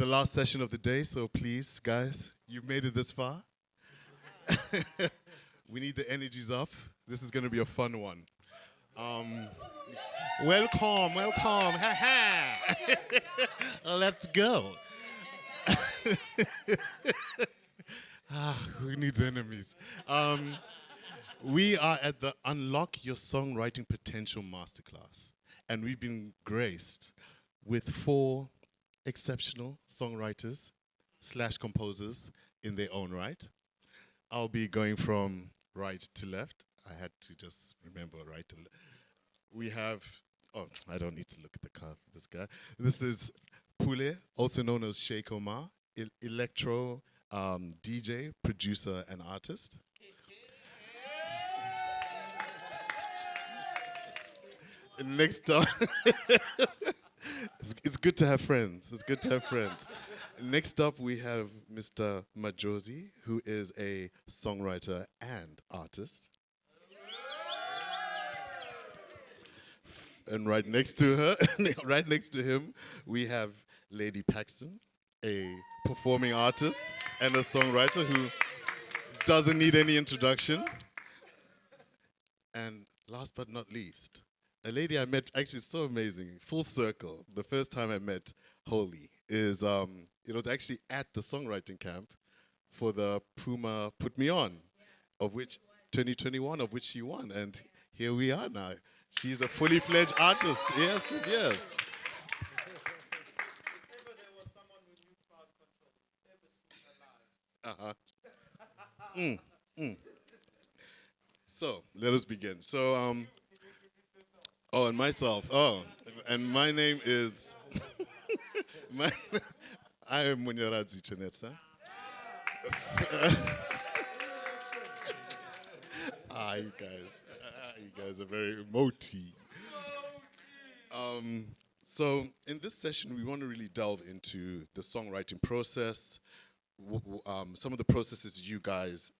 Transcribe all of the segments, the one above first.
the last session of the day, so please, guys, you've made it this far. We need the energies up. This is going to be a fun one. Welcome, welcome. Ha ha. Let's go. Who needs enemies? We are at the Unlock Your Songwriting Potential Masterclass, and we've been graced with 4 exceptional songwriters / composers in their own right. I'll be going from right to left. I had to just remember right to left. We have, I don't need to look at the card for this guy. This is Pule, also known as Sheikh Omar, electro DJ, producer, and artist. Next up, it's good to have friends. It's good to have friends. Next up, we have Mr. Majosi, who is a songwriter and artist. And right next to her, right next to him, we have Lady Paxton, a performing artist and a songwriter who doesn't need any introduction. And last but not least, a lady I met, actually so amazing, full circle. The first time I met Holy is, it was actually at the songwriting camp for the Puma Put Me On, of which 2021, of which she won. And here we are now. She's a fully fledged artist. Yes, yes. So, let us begin. So, and myself. And my name is... I am Munya Chanetsa. You guys are very emoty. So in this session, we want to really delve into the songwriting process, some of the processes you guys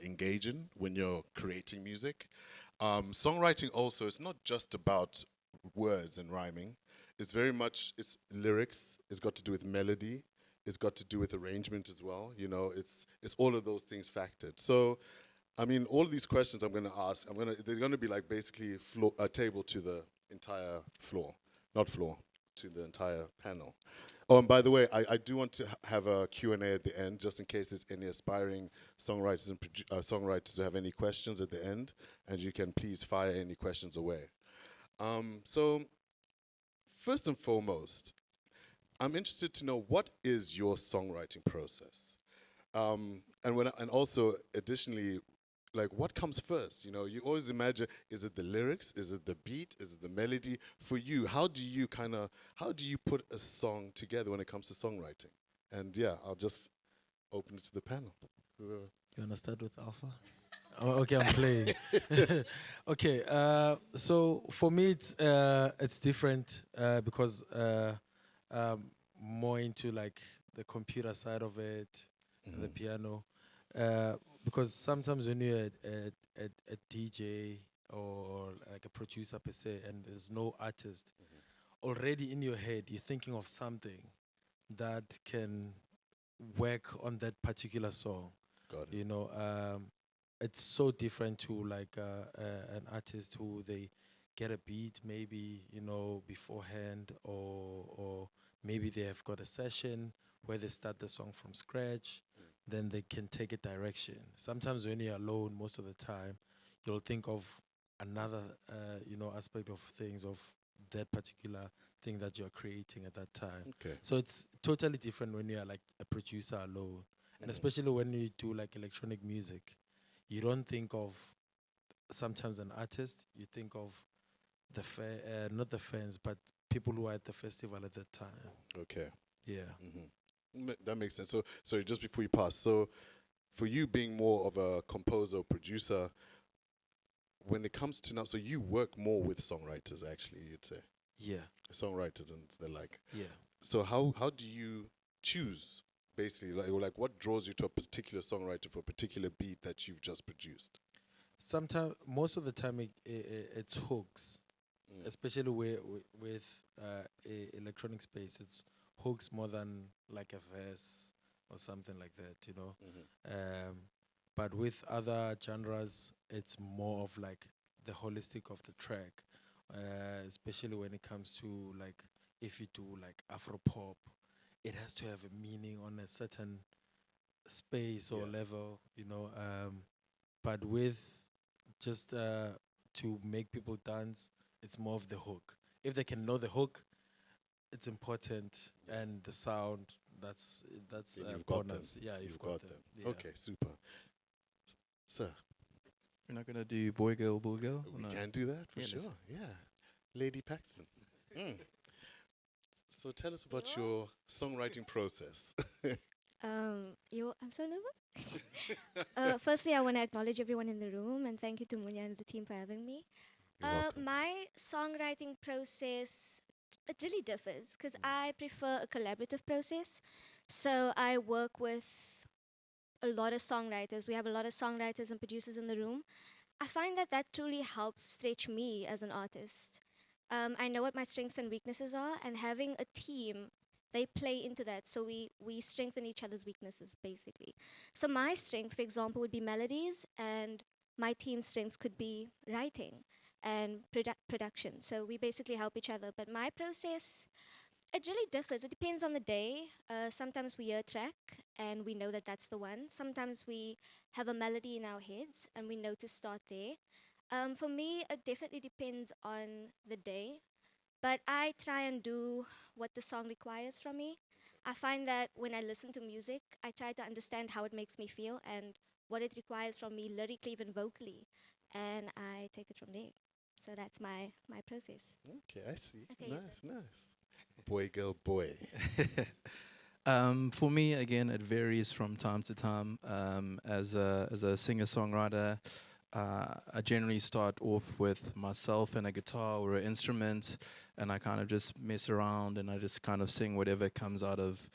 engage in when you're creating music. Songwriting also is not just about words and rhyming. It's very much, it's lyrics, it's got to do with melody, it's got to do with arrangement as well. You know, it's all of those things factored. So, I mean, all of these questions I'm going to ask, they're going to be like basically a table to the entire floor, not floor, to the entire panel. Oh, and by the way, I do want to have a Q&A at the end, just in case there's any aspiring songwriters and songwriters who have any questions at the end, and you can please fire any questions away. So, first and foremost, I'm interested to know, what is your songwriting process? And also, additionally, like, what comes first? You know, you always imagine, is it the lyrics? Is it the beat? Is it the melody? For you, how do you put a song together when it comes to songwriting? And yeah, I'll just open it to the panel. You want to start with Alpha? Oh, okay, I'm playing. Okay, so for me, it's different because more into like the computer side of it, the piano. Because sometimes when you're a DJ or like a producer per se, and there's no artist, already in your head you're thinking of something that can work on that particular song. Got it. You know, it's so different to like an artist who they get a beat maybe, you know, beforehand, or maybe they have got a session where they start the song from scratch. Then they can take a direction. Sometimes when you're alone, most of the time, you'll think of another, aspect of things, of that particular thing that you're creating at that time. Okay. So it's totally different when you're like a producer alone. And especially when you do like electronic music, you don't think of sometimes an artist, you think of the not the fans, but people who are at the festival at that time. Okay. Yeah. That makes sense. So, sorry, just before you pass, so for you being more of a composer, producer, when it comes to now, so you work more with songwriters, actually, you'd say? Yeah. Songwriters and the like. Yeah. So how do you choose, basically, like what draws you to a particular songwriter for a particular beat that you've just produced? Sometimes, most of the time, it's hooks, especially with electronic space. It's hooks more than like a verse or something like that, you know. But with other genres, it's more of like the holistic of the track, especially when it comes to like if you do like Afro pop, it has to have a meaning on a certain space or Yeah. level, you know. But with just to make people dance, it's more of the hook. If they can know the hook, it's important, Yeah. and the sound. That's Then a you've got them. bonus. Yeah, you've You've got got them. them. Yeah. Okay, super. Sir, We're not gonna do boy girl, boy girl. we No. can do that for Yeah, let's- sure. Yeah. Lady Paxton. Mm. So tell us about Yo. your songwriting process. I'm so nervous. Firstly, I want to acknowledge everyone in the room and thank you to Munya and the team for having me. You're welcome. My songwriting process, it really differs because I prefer a collaborative process. So I work with a lot of songwriters. We have a lot of songwriters and producers in the room. I find that that truly helps stretch me as an artist. I know what my strengths and weaknesses are, and having a team, they play into that. So we strengthen each other's weaknesses, basically. So my strength, for example, would be melodies, and my team's strengths could be writing and production. So we basically help each other. But my process, it really differs. It depends on the day. Sometimes we hear a track and we know that that's the one. Sometimes we have a melody in our heads and we know to start there. For me, it definitely depends on the day, but I try and do what the song requires from me. I find that when I listen to music, I try to understand how it makes me feel and what it requires from me lyrically, even vocally, and I take it from there. So that's my process. Okay, I see. Okay, you Nice, nice. Boy, girl, boy. For me, again, it varies from time to time. As a singer songwriter, I generally start off with myself and a guitar or an instrument, and I kind of just mess around and I just kind of sing whatever comes out of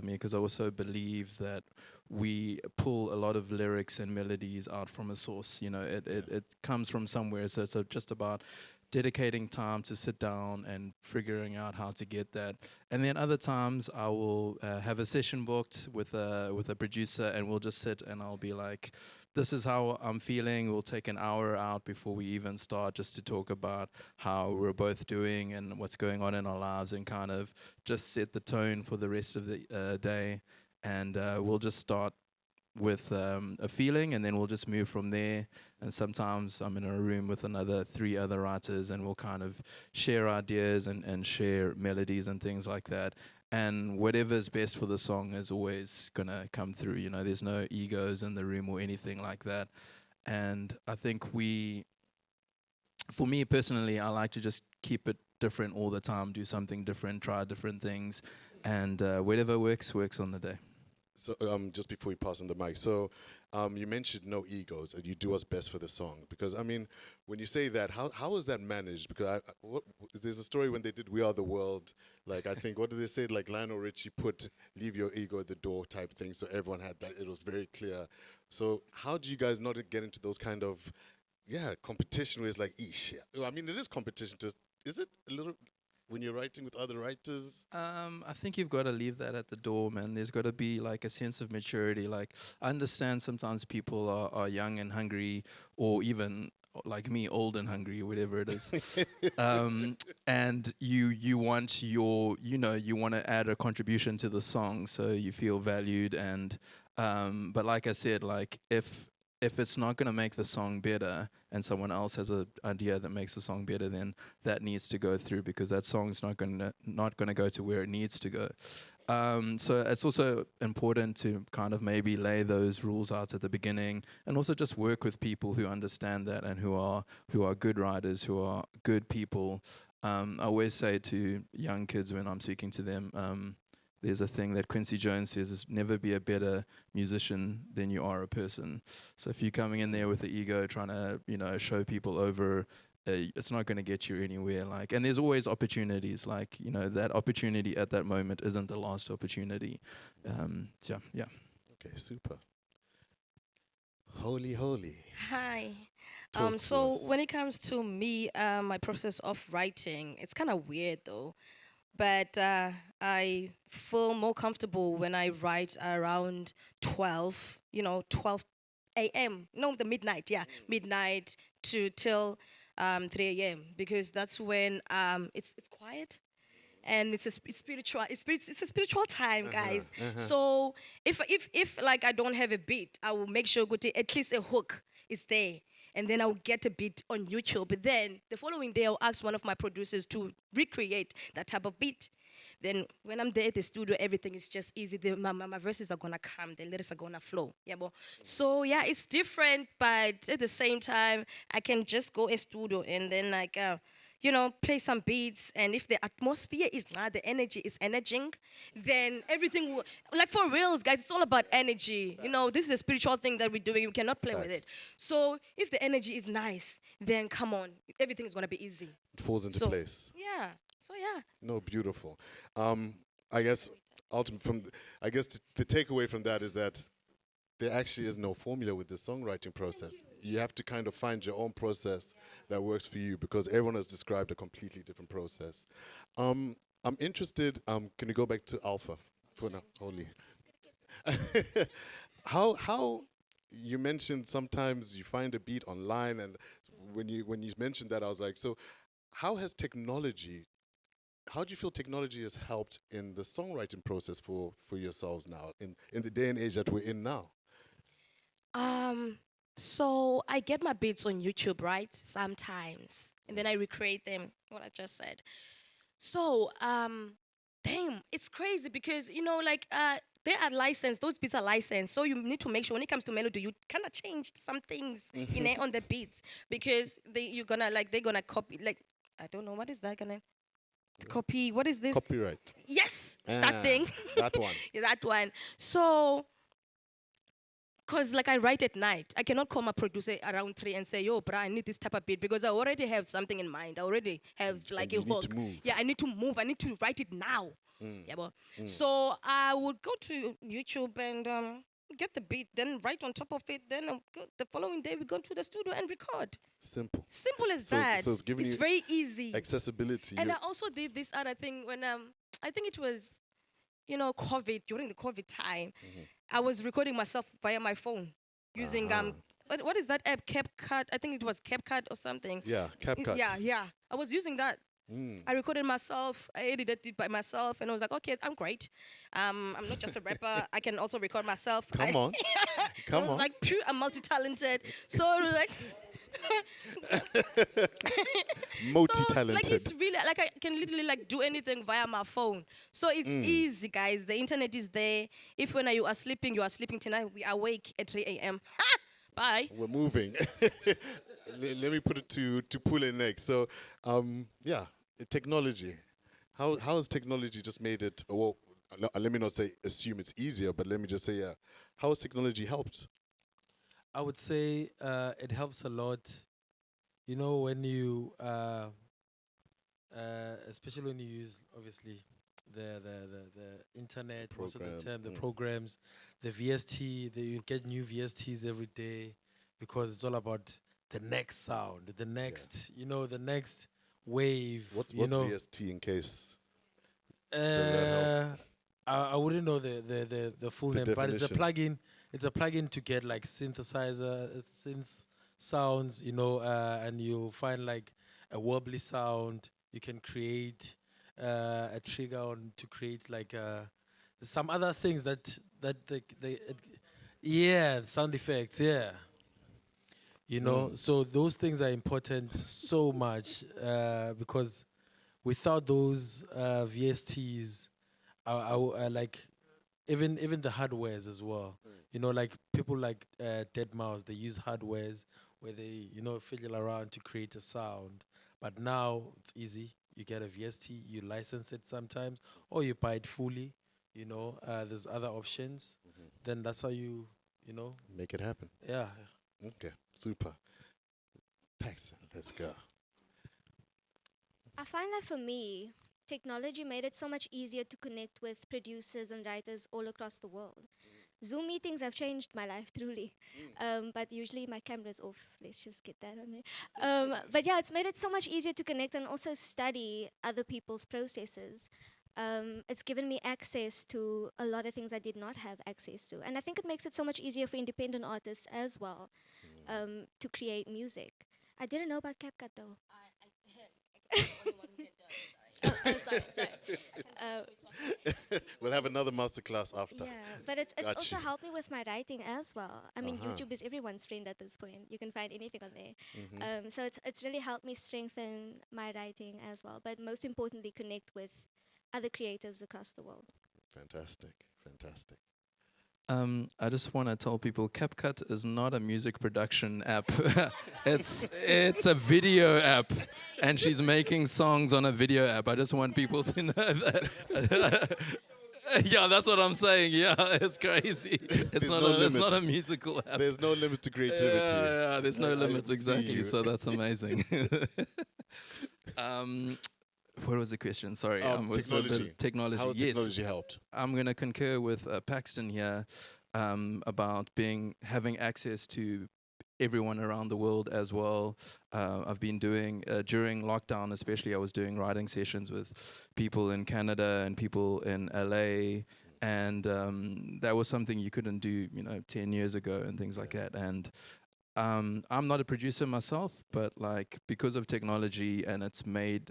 me. Because I also believe that we pull a lot of lyrics and melodies out from a source. You know, it comes from somewhere. So it's just about dedicating time to sit down and figuring out how to get that. And then other times I will have a session booked with a producer, and we'll just sit and I'll be like, this is how I'm feeling. We'll take an hour out before we even start just to talk about how we're both doing and what's going on in our lives, and kind of just set the tone for the rest of the day. And we'll just start with a feeling, and then we'll just move from there. And sometimes I'm in a room with another 3 other writers, and we'll kind of share ideas and share melodies and things like that. And whatever's best for the song is always gonna come through. You know, there's no egos in the room or anything like that. And I think for me personally, I like to just keep it different all the time, do something different, try different things, and whatever works on the day. So, just before we pass on the mic, so you mentioned no egos, and you do what's best for the song. Because I mean, when you say that, how is that managed? Because there's a story when they did "We Are the World." Like I think, what did they say? Like Lionel Richie put "Leave your ego at the door" type thing, so everyone had that. It was very clear. So how do you guys not get into those kind of competition where it's like, eesh? I mean, it is competition. Is it a little? When you're writing with other writers? I think you've got to leave that at the door, man. There's got to be like a sense of maturity. Like, I understand sometimes people are young and hungry, or even like me, old and hungry, whatever it is. And you want you want to add a contribution to the song, so you feel valued. And but like I said, like if it's not going to make the song better, and someone else has an idea that makes the song better, then that needs to go through, because that song's not going to go to where it needs to go. So it's also important to kind of maybe lay those rules out at the beginning, and also just work with people who understand that and who are good writers, who are good people. I always say to young kids when I'm speaking to them, there's a thing that Quincy Jones says is never be a better musician than you are a person. So if you're coming in there with the ego, trying to, show people over, it's not going to get you anywhere. Like, and there's always opportunities. Like, that opportunity at that moment isn't the last opportunity. Yeah. Okay, super. Holy. Hi. Talk to So us. when it comes to me, my process of writing, it's kind of weird though. but I feel more comfortable when I write around 12, 12 a.m. No, the midnight, yeah, midnight to till 3 a.m. because that's when it's quiet and it's a spiritual it's a spiritual time, guys. So if like I don't have a beat, I will make sure at least a hook is there, and then I'll get a beat on YouTube. But then the following day, I'll ask one of my producers to recreate that type of beat. Then when I'm there at the studio, everything is just easy. My verses are gonna come, the lyrics are gonna flow. Yeah, but so yeah, it's different, but at the same time, I can just go a studio and then like play some beats. And if the atmosphere is not, the energy is energizing, then everything will, like for reals, guys, it's all about energy. This is a spiritual thing that we're doing. You cannot play with it. So if the energy is nice, then come on, everything is gonna be easy. It falls into place. Yeah. So yeah. No, beautiful. I guess I guess the takeaway from that is that there actually is no formula with the songwriting process. You have to kind of find your own process that works for you, because everyone has described a completely different process. I'm interested. Can you go back to Alpha for now? Holy. How you mentioned sometimes you find a beat online, and when you mentioned that, I was like, so how has technology? How do you feel technology has helped in the songwriting process for yourselves now, in the day and age that we're in now? So I get my beats on YouTube, right? Sometimes. And then I recreate them, what I just said. So, damn, it's crazy because, they are licensed, those beats are licensed. So you need to make sure when it comes to melody, you kind of change some things on the beats, because they're gonna copy, like, I don't know, what is that gonna copy? What is this? Copyright. Yes, that thing. That one. Yeah, that one. So, because like I write at night, I cannot call my producer around 3 and say, yo, bruh, I need this type of beat, because I already have something in mind. I already have like a you hook. need to move. Yeah, I need to move. I need to write it now. Yeah, but so I would go to YouTube and get the beat, then write on top of it. Then the following day we go to the studio and record. Simple. Simple as So that. it's giving you very easy. accessibility. And I also did this other thing when I think it was COVID, during the COVID time. I was recording myself via my phone using what is that app? CapCut. I think it was CapCut or something. Yeah, CapCut. Yeah. I was using that. I recorded myself. I edited it by myself, and I was like, okay, I'm great. I'm not just a rapper. I can also record myself. Come on. I was like, phew, I'm multi-talented. So it was like. Multi-talented. So, like, it's really like I can literally like do anything via my phone. So it's easy, guys. The internet is there. If when you are sleeping tonight, we are awake at 3 a.m. Bye. We're moving. Let me put it to Pule next. So, technology. How has technology just made it? Well, let me not assume it's easier, but let me just say, how has technology helped? I would say it helps a lot. When you, especially when you use obviously the internet most of the time, the programs, the VST, you get new VSTs every day, because it's all about the next sound, the next, the next wave. What's VST in case? Does that help? I wouldn't know the full name, but it's a plugin. It's a plugin to get like synthesizer, synth sounds, and you'll find like a wobbly sound. You can create a trigger to create like some other things that sound effects, So those things are important so much because without those VSTs, I like even the hardwares as well. Like people like deadmau5, they use hardwares where they fiddle around to create a sound. But now it's easy. You get a VST, you license it sometimes, or you buy it fully. There's other options. Then that's how you make it happen. Yeah. Okay, super. Paxton, let's go. I find that for me, technology made it so much easier to connect with producers and writers all across the world. Zoom meetings have changed my life truly. But usually my camera's off. Let's just get that on there. But yeah, it's made it so much easier to connect and also study other people's processes. It's given me access to a lot of things I did not have access to. And I think it makes it so much easier for independent artists as well to create music. I didn't know about CapCut though. Sorry. We'll have another masterclass after. Yeah, but it's Got also you. helped me with my writing as well. I mean, Uh-huh. YouTube is everyone's friend at this point. You can find anything on there. Mm-hmm. So it's really helped me strengthen my writing as well. But most importantly, connect with other creatives across the world. Fantastic. I just want to tell people CapCut is not a music production app. it's a video app, and she's making songs on a video app. I just want people to know that. Yeah, that's what I'm saying. Yeah, it's crazy. It's not a musical app. There's no limits to creativity. Yeah, there's no I limits see exactly. you. So that's amazing. What was the question? Sorry, was the Technology. technology. How has Yes, technology helped? I'm going to concur with Paxton here about having access to everyone around the world as well. I've been doing during lockdown, especially. I was doing writing sessions with people in Canada and people in LA, and that was something you couldn't do, 10 years ago and things like that. And I'm not a producer myself, but like because of technology and it's made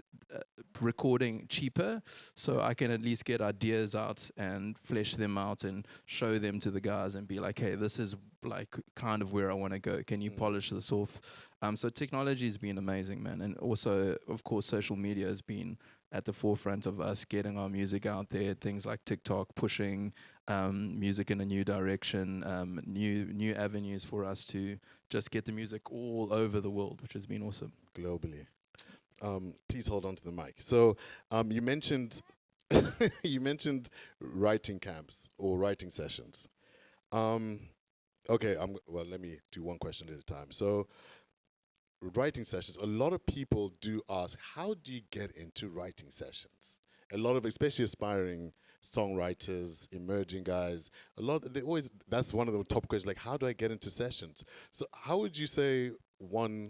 recording cheaper, so I can at least get ideas out and flesh them out and show them to the guys and be like, hey, this is like kind of where I want to go. Can you polish this off? So technology has been amazing, man. And also, of course, social media has been at the forefront of us getting our music out there. Things like TikTok pushing music in a new direction, new avenues for us to just get the music all over the world, which has been awesome. Globally. Please hold on to the mic. So you mentioned you mentioned writing camps or writing sessions. Okay, well, let me do one question at a time. So writing sessions, a lot of people do ask, how do you get into writing sessions? A lot of, especially aspiring songwriters, emerging guys, that's one of the top questions, like, how do I get into sessions? So how would you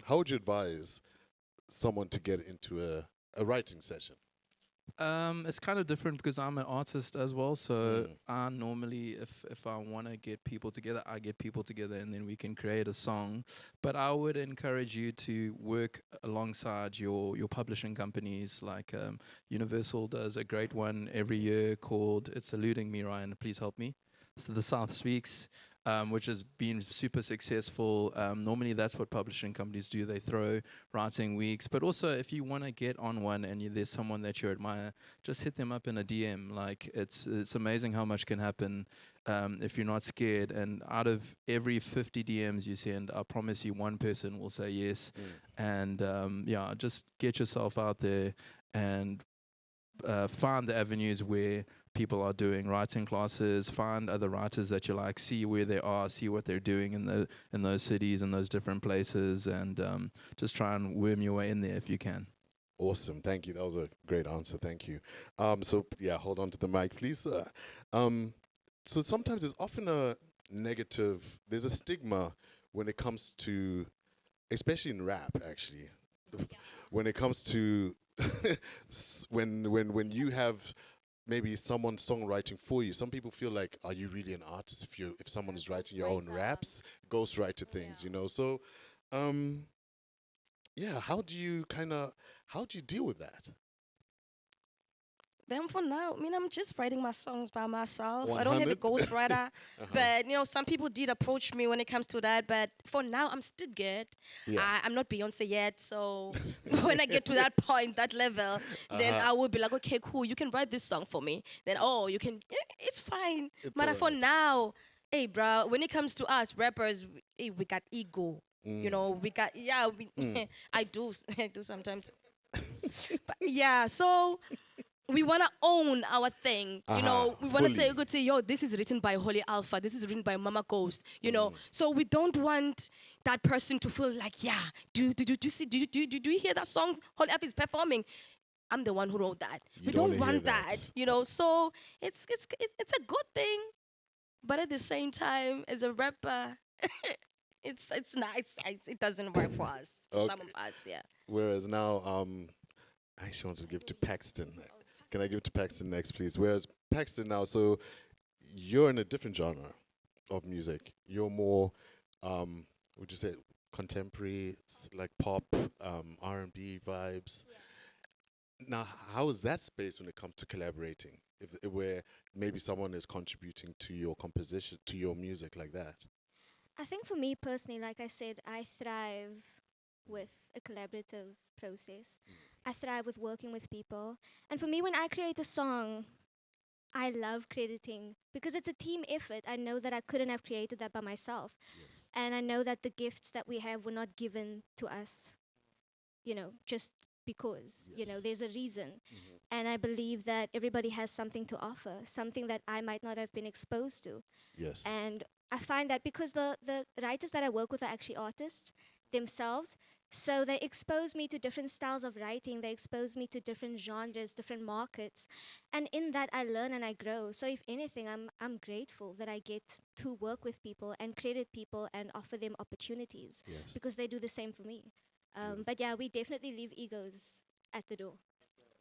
how would you advise someone to get into a writing session? It's kind of different because I'm an artist as well. So I normally, if I want to get people together, I get people together and then we can create a song. But I would encourage you to work alongside your publishing companies. Like Universal does a great one every year called, it's eluding me, Ryan, please help me. So The South Speaks. Which has been super successful. Normally that's what publishing companies do. They throw writing weeks. But also if you want to get on one and there's someone that you admire, just hit them up in a DM. Like it's amazing how much can happen if you're not scared. And out of every 50 DMs you send, I promise you one person will say yes. And just get yourself out there and find the avenues where people are doing writing classes, find other writers that you like, see where they are, see what they're doing in those cities and those different places, and just try and worm your way in there if you can. Awesome, thank you. That was a great answer. Thank you. So yeah, hold on to the mic, please. So sometimes there's often there's a stigma when it comes to, especially in rap, actually, when it comes to when you have maybe someone songwriting for you. Some people feel like, are you really an artist if someone is writing your own raps, ghostwriter things, So, how do you deal with that? Then for now, I'm just writing my songs by myself. I don't have a 100? ghostwriter. But, some people did approach me when it comes to that. But for now, I'm still good. Yeah. I'm not Beyonce yet. So when I get to that point, that level, then I will be like, okay, cool. You can write this song for me. Then, you can, it's fine. But for alright. now, hey, bro, when it comes to us rappers, we got ego. We got, I do sometimes. But so we want to own our thing, we want to say, good, yo, this is written by Holy Alpha, this is written by Mama Ghost, So we don't want that person to feel like, do you hear that song Holy Alpha is performing? I'm the one who wrote that. We don't want that, So it's a good thing. But at the same time, as a rapper, it's nice. It doesn't work for us. For some Okay. of us, yeah. Whereas now, I actually want to give to Paxton. Can I give it to Paxton next, please? Whereas Paxton now, so you're in a different genre of music. You're more, would you say, contemporary, like pop, R&B vibes. Now, how is that space when it comes to collaborating? If where maybe someone is contributing to your composition, to your music like that. I think for me personally, like I said, I thrive with a collaborative process. I thrive with working with people. And for me, when I create a song, I love crediting because it's a team effort. I know that I couldn't have created that by myself. Yes. And I know that the gifts that we have were not given to us, just because, Yes. there's a reason. And I believe that everybody has something to offer, something that I might not have been exposed to. Yes. And I find that because the writers that I work with are actually artists themselves, so they expose me to different styles of writing, they expose me to different genres, different markets. And in that I learn and I grow. So if anything, I'm grateful that I get to work with people and credit people and offer them opportunities Yes. because they do the same for me. But yeah, we definitely leave egos at the door.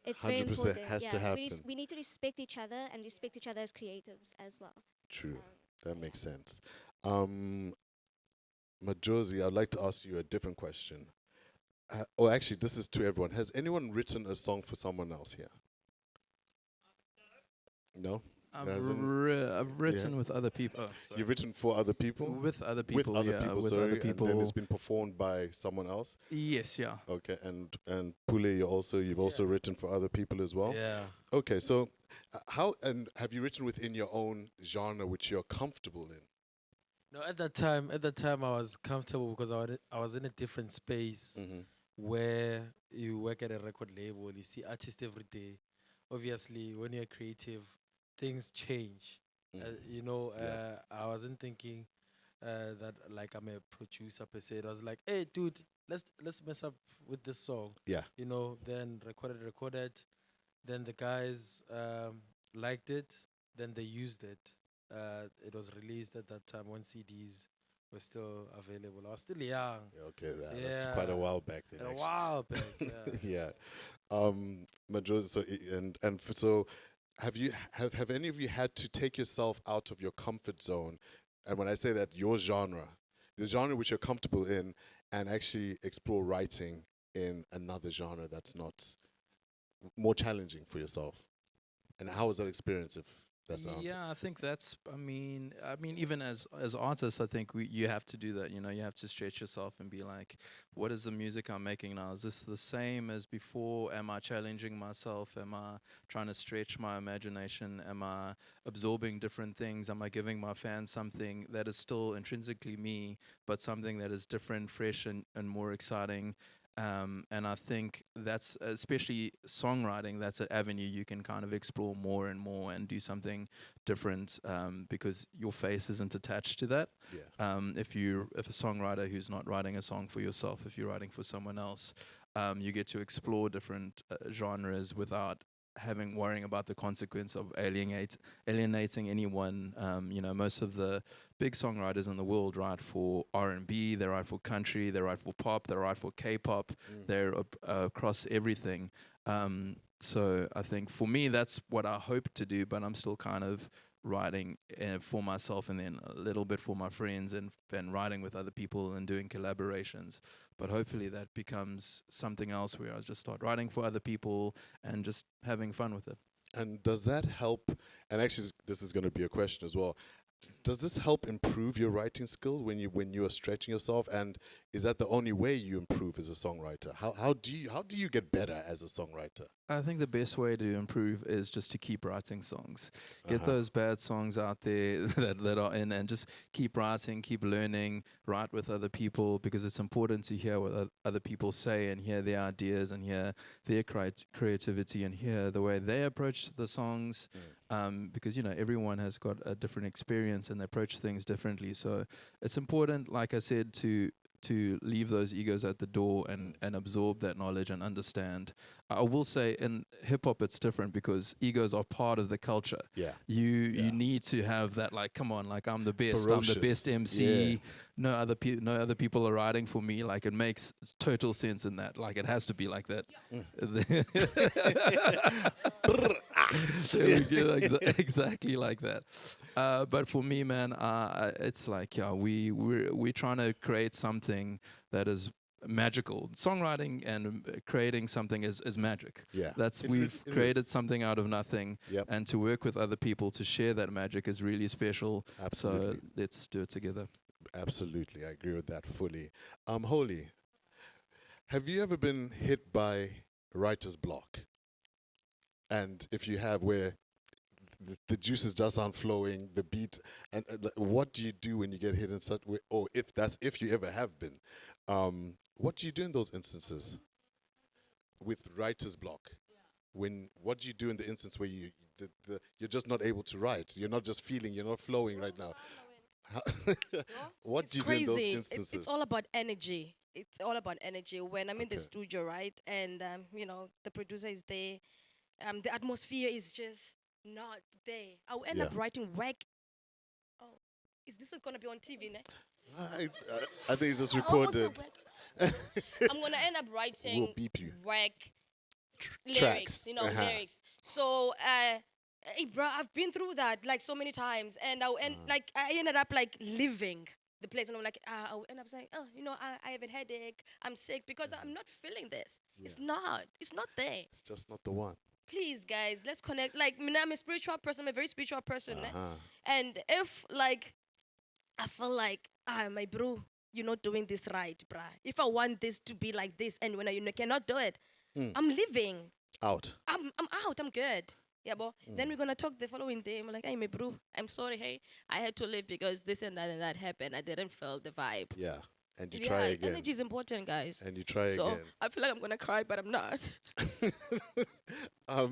It's very 100% important. has to happen. We need to respect each other and respect each other as creatives as well. True. That makes sense. Majosi, I'd like to ask you a different question. Actually, this is to everyone. Has anyone written a song for someone else here? No? I've written with other people. Oh, sorry. You've written for other people? With other With people, other yeah. people, With sorry. other people. And then it's been performed by someone else? Yes, yeah. Okay, and Pule, you've also written for other people as well? Yeah. Okay, so have you written within your own genre which you're comfortable in? No, at that time I was comfortable because I was in a different space where you work at a record label, you see artists every day. Obviously, when you're creative, things change. I wasn't thinking that like I'm a producer per se. It was like, hey, dude, let's mess up with this song. Yeah. Then recorded. Then the guys liked it. Then they used it. It was released at that time when CDs were still available. I was still young. Okay, that's quite a while back then. A Actually. while back. Yeah. Yeah. Majosi, so have any of you had to take yourself out of your comfort zone? And when I say that, your genre, the genre which you're comfortable in, and actually explore writing in another genre that's not more challenging for yourself? And how was that experience, if that's the answer? Yeah, I think that's. I mean, even as artists, I think you have to do that. You have to stretch yourself and be like, what is the music I'm making now? Is this the same as before? Am I challenging myself? Am I trying to stretch my imagination? Am I absorbing different things? Am I giving my fans something that is still intrinsically me, but something that is different, fresh, and more exciting? And I think that's, especially songwriting, that's an avenue you can kind of explore more and more and do something different, because your face isn't attached to that. Yeah. If a songwriter who's not writing a song for yourself, if you're writing for someone else, you get to explore different genres without worrying about the consequence of alienating anyone. Most of the big songwriters in the world write for R&B, they write for country, they write for pop, they write for K-pop. They're across everything. So I think for me, that's what I hope to do, but I'm still kind of writing for myself and then a little bit for my friends and writing with other people and doing collaborations. But hopefully that becomes something else where I just start writing for other people and just having fun with it. And does that help? And actually, this is going to be a question as well. Does this help improve your writing skill when you are stretching yourself? And is that the only way you improve as a songwriter? How do you get better as a songwriter? I think the best way to improve is just to keep writing songs. Get those bad songs out there that are in, and just keep writing, keep learning, write with other people, because it's important to hear what other people say and hear their ideas and hear their creativity and hear the way they approach the songs. Because everyone has got a different experience and they approach things differently. So it's important, like I said, to to leave those egos at the door and absorb that knowledge and understand. I will say in hip hop it's different because egos are part of the culture. Yeah. You need to have that, like, come on, like I'm the best, I'm the Ferocious. best MC. Yeah. No other people are writing for me. Like it makes total sense in that. Like it has to be like that. There we go, exactly like that. But for me, man, it's like we're trying to create something that is magical. Songwriting and creating something is magic. Yeah. That's It we've is. created something out of nothing, Yep. and to work with other people to share that magic is really special. Absolutely. So let's do it together. Absolutely, I agree with that fully. Holy, have you ever been hit by writer's block? And if you have, where the juices just aren't flowing, the beat, and what do you do when you get hit in such way? Or if you ever have been, what do you do in those instances with writer's block? What do you do in the instance where you're just not able to write? You're not just feeling, you're not flowing right now. What It's do you crazy. do in those instances? It's all about energy. It's all about energy. When I'm in the Okay. studio, right, and the producer is there, the atmosphere is just not there. I'll end up Yeah. writing work. Oh, is this one gonna be on TV? Ne? I think it's just Almost a recorded. work. I'm gonna end up writing We'll beep you. work lyrics, Tracks. lyrics. So, hey, bro, I've been through that like so many times, and I ended up like living the place, and I'm like, I'll end up saying, oh, I have a headache, I'm sick because I'm not feeling this. It's not there. It's just not the one. Please, guys, let's connect. Like, I'm a spiritual person. I'm a very spiritual person, Uh-huh. and if like I feel like, my bro, you're not doing this right, bruh. If I want this to be like this, and when you cannot do it, I'm leaving. Out. I'm out. I'm good. Yeah, but then we're gonna talk the following day. I'm like, hey, my bro, I'm sorry. Hey, I had to leave because this and that happened. I didn't feel the vibe. Yeah. And you try again. Energy is important, guys. And you try So again. I feel like I'm gonna cry, but I'm not.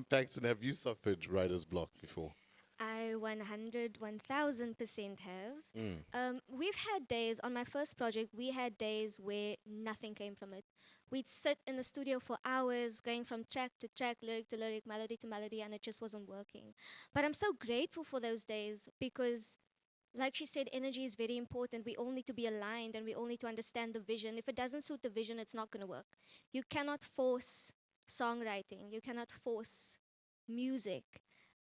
Paxton, have you suffered writer's block before? I 1000% have. We've had days on my first project. We had days where nothing came from it. We'd sit in the studio for hours, going from track to track, lyric to lyric, melody to melody, and it just wasn't working. But I'm so grateful for those days because, like she said, energy is very important. We all need to be aligned and we all need to understand the vision. If it doesn't suit the vision, it's not going to work. You cannot force songwriting. You cannot force music.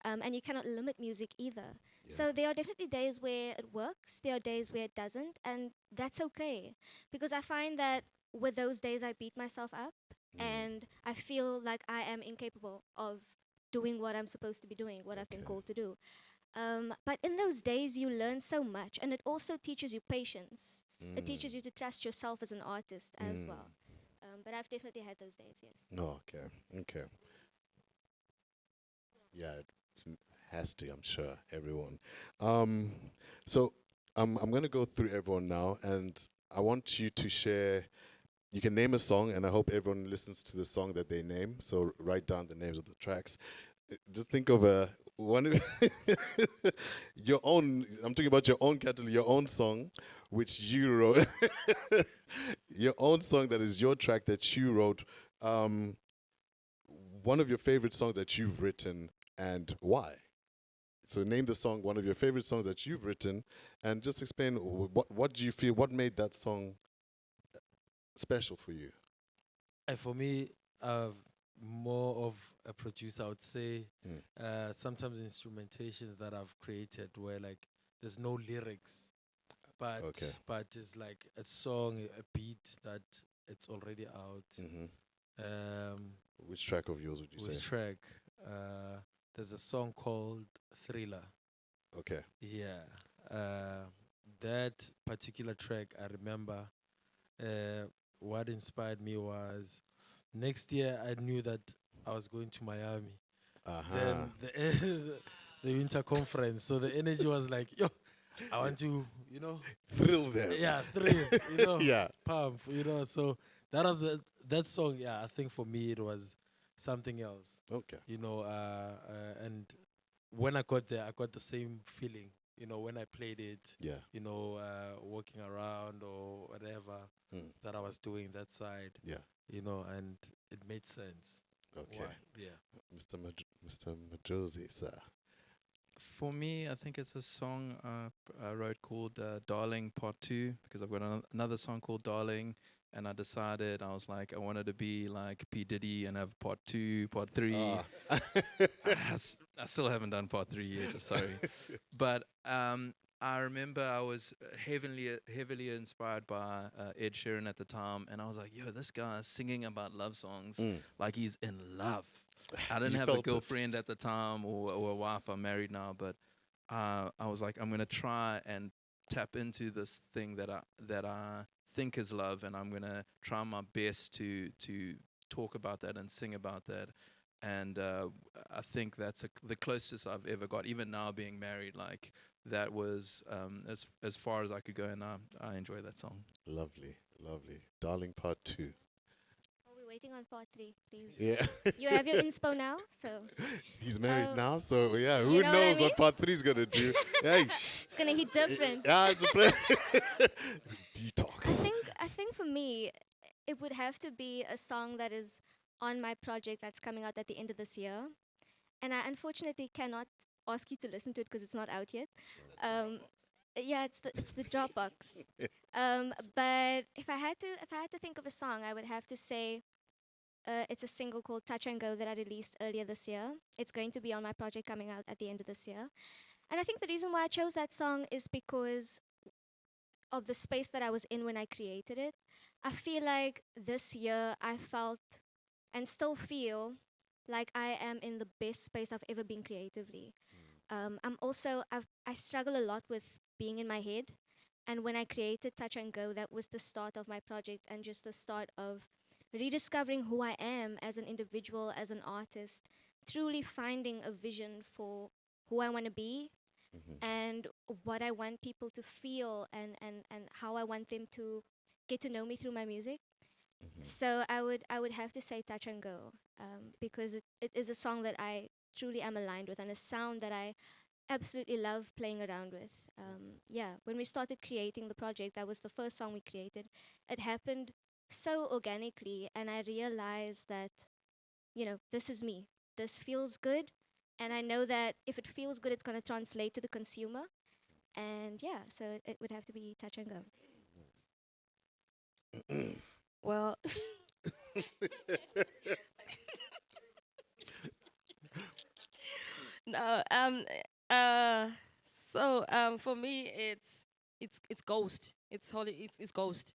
And you cannot limit music either. So there are definitely days where it works. There are days where it doesn't. And that's okay. Because I find that with those days, I beat myself up. And I feel like I am incapable of doing what I'm supposed to be doing, what I've been called to do. But in those days, you learn so much. And it also teaches you patience. It teaches you to trust yourself as an artist as well. But I've definitely had those days, yes. No, okay. Yeah, it has to, I'm sure, everyone. So I'm going to go through everyone now, and I want you to share. You can name a song, and I hope everyone listens to the song that they name. So write down the names of the tracks. Just think of one your own. I'm talking about your own catalog, your own song, which you wrote. Your own song that is your track that you wrote. One of your favorite songs that you've written and why. So name the song, one of your favorite songs that you've written, and just explain what do you feel, what made that song special for you? And for me, more of a producer, I would say sometimes instrumentations that I've created where like there's no lyrics, but it's like a song, a beat that it's already out. Which track of yours would you say? Which track? There's a song called Thriller. Okay. Yeah. That particular track, I remember what inspired me was next year I knew that I was going to Miami. Then the winter conference. So the energy was like, yo, I want to, thrill them. Yeah, thrill, Yeah. pump, So that was that song, I think for me it was something else. Okay. And when I got there, I got the same feeling when I played it, Yeah. walking around or whatever Mm. that I was doing that side, Yeah. and it made sense. Okay. Why? Yeah. Mr. Majosi, sir. For me, I think it's a song I wrote called Darling Part 2, because I've got another song called Darling, and I decided, I was like, I wanted to be like P. Diddy and have Part 2, Part 3. Ah. I still haven't done Part 3 yet, sorry. But I remember I was heavily inspired by Ed Sheeran at the time, and I was like, yo, this guy is singing about love songs like he's in love. I didn't You have a felt it. girlfriend at the time or a wife. I'm married now, but I was like, I'm gonna try and tap into this thing that I think is love, and I'm gonna try my best to talk about that and sing about that. And I think that's the closest I've ever got. Even now, being married, like that was as far as I could go, and I enjoy that song. Lovely, lovely. Darling Part 2. Oh, we're waiting on part 3, please. Yeah. You have your inspo now, so He's married Oh. now, so yeah, who You know what I knows what mean? Part 3 is going to do? Hey. it's gonna hit different. Yeah, it's a play. Detox. I think for me, it would have to be a song that is on my project that's coming out at the end of this year, and I unfortunately cannot ask you to listen to it because it's not out yet. Yeah, it's the Dropbox. But if I had to think of a song, I would have to say it's a single called Touch and Go that I released earlier this year. It's going to be on my project coming out at the end of this year. And I think the reason why I chose that song is because of the space that I was in when I created it. I feel like this year I felt and still feel like I am in the best space I've ever been creatively. I struggle a lot with being in my head. And when I created Touch and Go, that was the start of my project and just the start of rediscovering who I am as an individual, as an artist, truly finding a vision for who I want to be and what I want people to feel and how I want them to get to know me through my music. So I would have to say Touch and Go because it is a song that I truly am aligned with and a sound that I absolutely love playing around with. Yeah, when we started creating the project, that was the first song we created. It happened so organically, and I realized that, this is me. This feels good, and I know that if it feels good, it's going to translate to the consumer. And yeah, so it would have to be Touch and Go. Well, no, for me, it's Ghost. It's Ghost.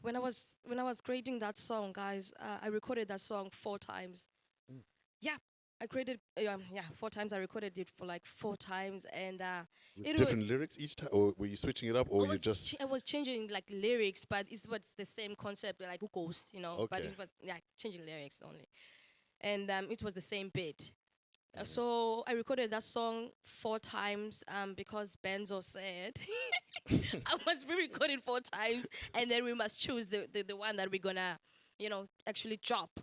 When I was creating that song, guys, I recorded that song 4 times. Yeah, I created 4 times. I recorded it for like 4 times, and With different lyrics each time, or were you switching it up, or you just? I was changing like lyrics, but it's what's the same concept, like Ghost, But Okay. it was changing lyrics only, and it was the same beat. So I recorded that song 4 times because Benzo said I must re-record it 4 times, and then we must choose the one that we're gonna, actually drop.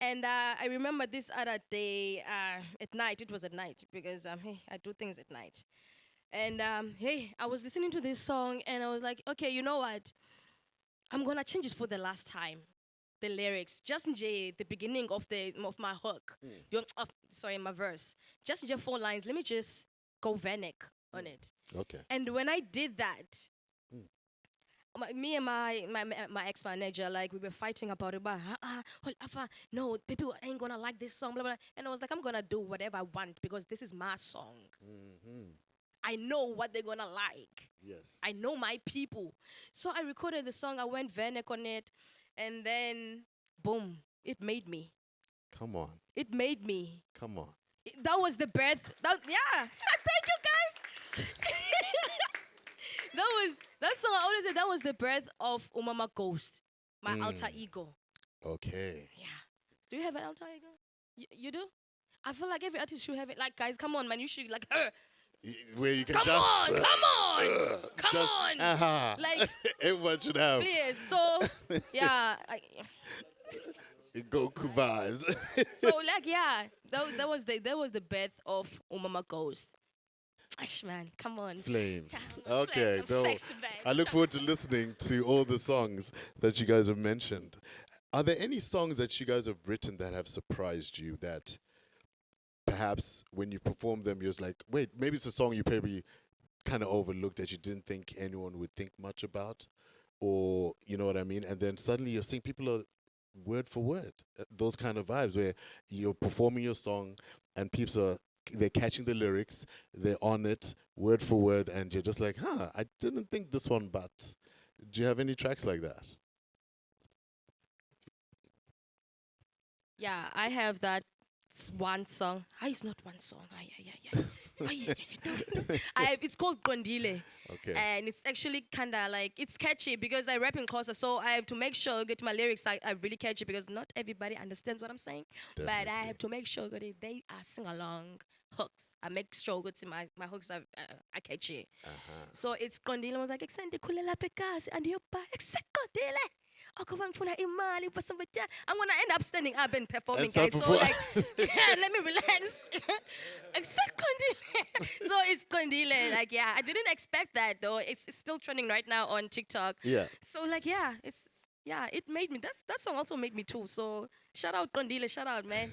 And I remember this other day at night. It was at night because I do things at night. And I was listening to this song and I was like, okay, you know what? I'm gonna change it for the last time. The lyrics, just in the beginning of my hook. My verse. Just in 4 lines. Let me just go Vanek on it. Okay. And when I did that, me and my ex-manager, like, we were fighting about it. But no, people ain't gonna like this song, blah, blah. And I was like, I'm gonna do whatever I want because this is my song. I know what they're gonna like. Yes. I know my people. So I recorded the song. I went Vanek on it, and then boom, it made me. Come on. It made me. Come on. That was the birth. Thank you guys. That song. I always say that was the birth of Umama Ghost, my alter ego. Okay. Yeah. Do you have an alter ego? You do? I feel like every artist should have it. Like, guys, come on, man. You should like her. Where you can Come just. on. Like, everyone should have please. So yeah. Goku vibes. So like that was the birth of Umama Ghost. Ash, man, come on. Flames. Come on, Okay. Flames, I'm No, sexy, man. I look forward to listening to all the songs that you guys have mentioned. Are there any songs that you guys have written that have surprised you that perhaps when you performed them, you're just like, wait, maybe it's a song you probably kind of overlooked that you didn't think anyone would think much about? Or, you know what I mean? And then suddenly you're seeing people are word for word. Those kind of vibes where you're performing your song and people are they're catching the lyrics, they're on it, word for word, and you're just like, I didn't think this one, but do you have any tracks like that? Yeah, I have that one song. It's not one song. Yeah. It's called Gondile. Okay. And it's actually kind of like, it's catchy because I rap in Xhosa, so I have to make sure get my lyrics are really catchy because not everybody understands what I'm saying. But I Definitely. have to make sure that they are sing along hooks. I make sure that my hooks are catchy. So it's Gondile. I was like, "Exende kulela pekasi and your ba Gondile." I'm gonna end up standing up and performing, And start guys. So perform- like, let me relax. Except Gondile. So it's Gondile. Like, yeah, I didn't expect that though. It's still trending right now on TikTok. Yeah. So like, it made me. That song also made me too. So shout out Gondile. Shout out, man.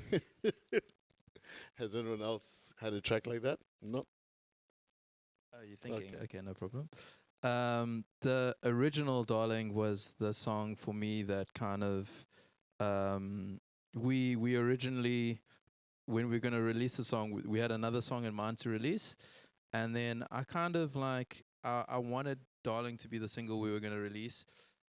Has anyone else had a track like that? No. Oh, you're thinking? Okay. Okay, no problem. The original Darling was the song for me that kind of we originally, when we were going to release a song, we had another song in mind to release, and then I kind of like I wanted Darling to be the single we were going to release.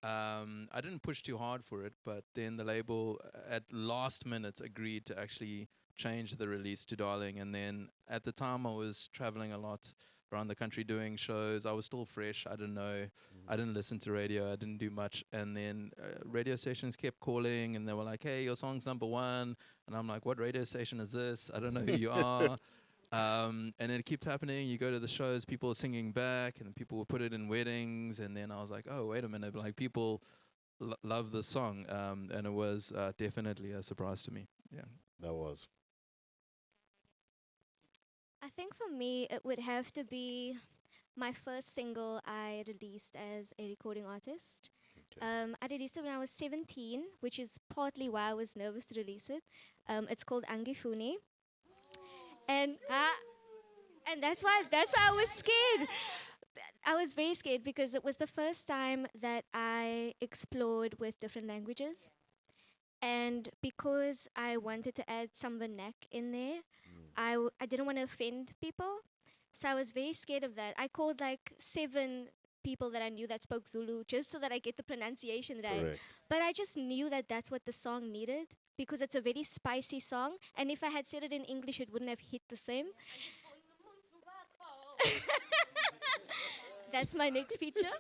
I didn't push too hard for it, but then the label at last minute agreed to actually change the release to Darling. And then at the time I was traveling a lot around the country doing shows. I was still fresh. I didn't know. I didn't listen to radio. I didn't do much. And then radio stations kept calling and they were like, "Hey, your song's #1." And I'm like, "What radio station is this? I don't know who you are." And it kept happening. You go to the shows, people are singing back, and people would put it in weddings. And then I was like, "Oh, wait a minute!" Like people love the song, and it was definitely a surprise to me. Yeah. That was. I think for me, it would have to be my first single I released as a recording artist. Okay. I released it when I was 17, which is partly why I was nervous to release it. It's called Angifune. And that's why I was scared. I was very scared because it was the first time that I explored with different languages. And because I wanted to add some vernac in there, I didn't want to offend people. So I was very scared of that. I called like 7 people that I knew that spoke Zulu just so that I get the pronunciation right. Correct. But I just knew that that's what the song needed because it's a very spicy song. And if I had said it in English, it wouldn't have hit the same. That's my next feature.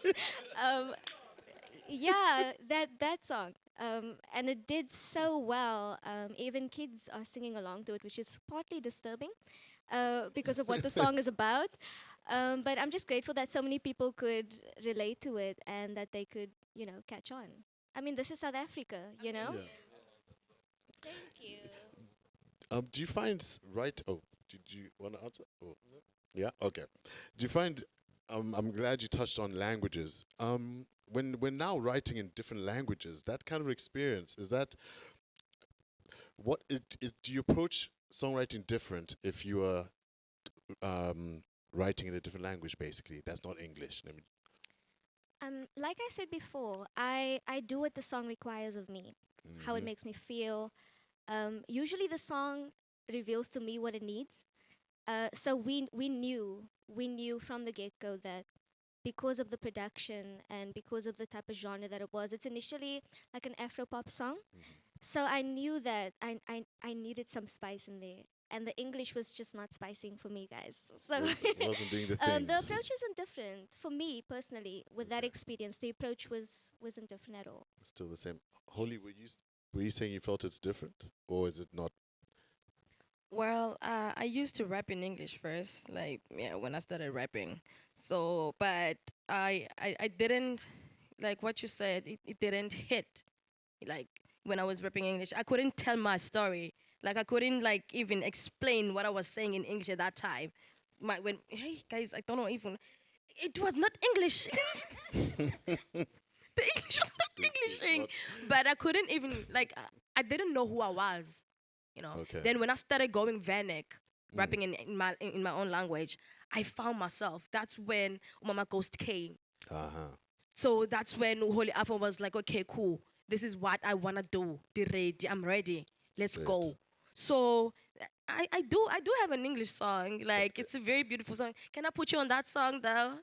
Yeah, that song. And it did so well. Even kids are singing along to it, which is partly disturbing because of what the song is about. But I'm just grateful that so many people could relate to it and that they could, catch on. I mean, this is South Africa, Yeah. Thank you. Do you find Oh, did you want to answer? Oh. Yeah. Okay. Do you find? I'm glad you touched on languages. When we're now writing in different languages, that kind of experience is that. What is? Do you approach songwriting different if you are writing in a different language? Basically, that's not English. Like I said before, I do what the song requires of me, how it makes me feel. Usually the song reveals to me what it needs. So we knew from the get-go that because of the production and because of the type of genre that it was, it's initially like an Afro-pop song. So I knew that I needed some spice in there. And the English was just not spicing for me, guys. So It wasn't doing the things. the approach isn't different. For me, personally, with that experience, the approach wasn't different at all. Still the same. Holly, were you saying you felt it's different, or is it not? Well, I used to rap in English first, like when I started rapping. So, but I didn't like what you said. It didn't hit, like when I was rapping English. I couldn't tell my story. Like I couldn't like even explain what I was saying in English at that time. hey guys, I don't know even. It was not English. The English was not Englishing, but I couldn't even like. I didn't know who I was, you know. Okay. Then when I started going Vanek, rapping in my own language, I found myself. That's when Mama Ghost came. Uh-huh. So that's when Holy Alpha was like, okay, cool. This is what I wanna do. I'm ready. Let's Straight. go. So I do have an English song. Like it's a very beautiful song. Can I put you on that song though?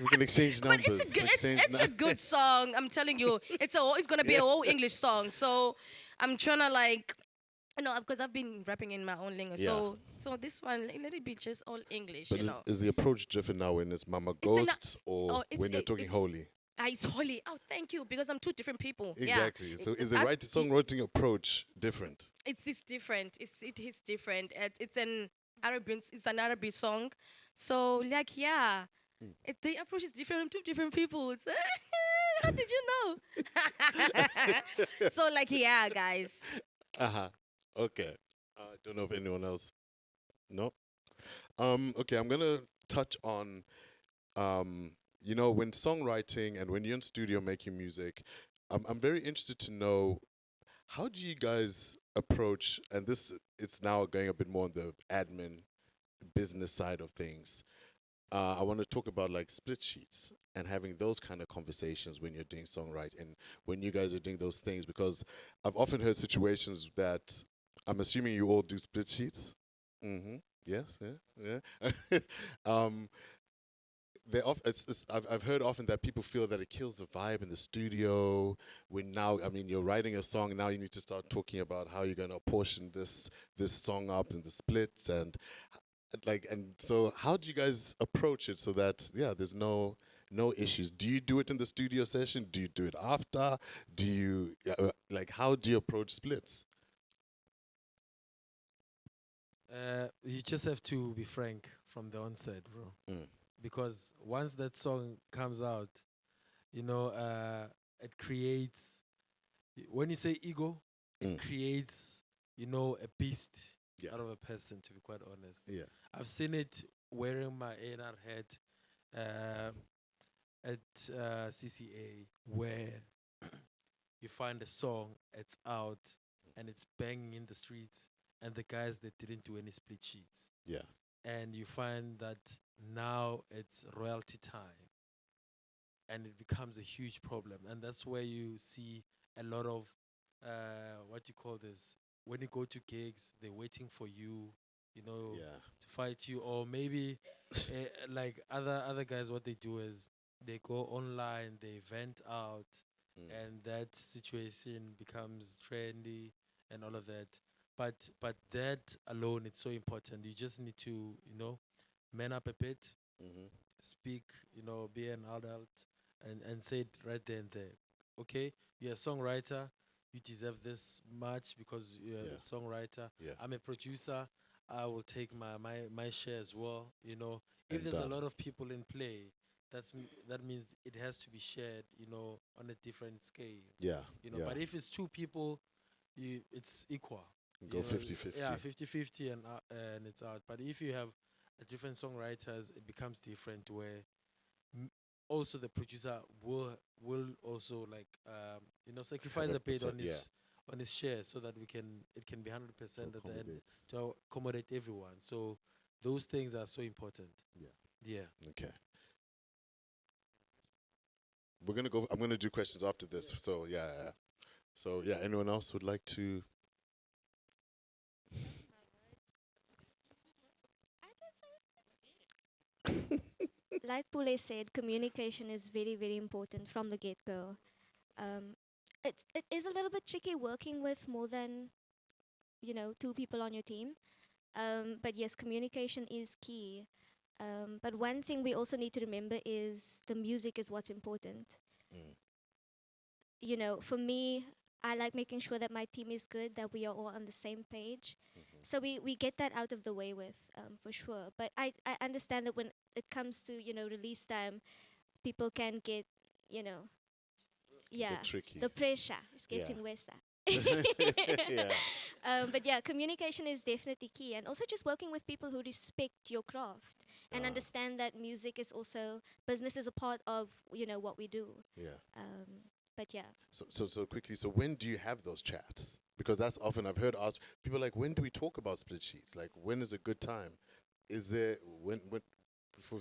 We can exchange But numbers. it's a good song. I'm telling you, it's gonna be a whole English song. So I'm trying to like, because I've been rapping in my own language. Yeah. So this one, let it be just all English. But is the approach different now when it's Mama an- Ghost or oh, it's when you're a- talking it- holy? It's holy. Oh, thank you, because I'm two different people. Exactly. So is the I- songwriting approach different? It's different. It is different. It's an Arabic song. So like the approach is different. I'm two different people. How did you know? So like guys. Uh-huh. Okay. I don't know if anyone else. No. Okay, I'm gonna touch on when songwriting and when you're in studio making music, I'm very interested to know, how do you guys approach, and it's now going a bit more on the admin business side of things. I want to talk about like split sheets and having those kind of conversations when you're doing songwriting and when you guys are doing those things, because I've often heard situations that I'm assuming you all do split sheets. Mm-hmm. Yes. Yeah. I've heard often that people feel that it kills the vibe in the studio. You're writing a song, now you need to start talking about how you're going to apportion this song up in the splits and so how do you guys approach it so that there's no issues? Do you do it in the studio session? Do you do it after? Do you how do you approach splits? You just have to be frank from the onset, bro. Mm. Because once that song comes out, it creates. When you say ego, it creates, a beast out of a person. To be quite honest, I've seen it wearing my A&R hat at CCA, where you find a song, it's out, and it's banging in the streets, and the guys that didn't do any split sheets. Yeah. And you find that now it's royalty time, and it becomes a huge problem. And that's where you see a lot of what you call this. When you go to gigs, they're waiting for you, to fight you, or maybe like other guys. What they do is they go online, they vent out, and that situation becomes trendy and all of that. But that alone, it's so important. You just need to, man up a bit, speak, be an adult, and say it right there and there. Okay, you're a songwriter. You deserve this much because you're a songwriter. Yeah. I'm a producer. I will take my share as well. If And there's a done. lot of people in play, that means it has to be shared. On a different scale. Yeah. But if it's two people, it's equal. Go 50-50. Yeah, 50-50 and it's out. But if you have a different songwriters, it becomes different where also the producer will also sacrifice a bit on his share so that it can be 100% at the end to accommodate everyone. So those things are so important. Yeah. Okay. I'm gonna do questions after this. So anyone else would like to? Like Pule said, communication is very, very important from the get-go. It is a little bit tricky working with more than, two people on your team. But yes, communication is key. But one thing we also need to remember is the music is what's important. For me, I like making sure that my team is good, that we are all on the same page. So we get that out of the way with, for sure. But I understand that when it comes to, release time, people can get, Bit tricky. the pressure is Yeah. getting worse. Yeah. But yeah, communication is definitely key, and also just working with people who respect your craft and Ah, understand that music is also business is a part of what we do. yeah. But yeah, So quickly. So when do you have those chats? Because that's often I've heard asked people like, when do we talk about split sheets? Like, when is a good time? Is there when?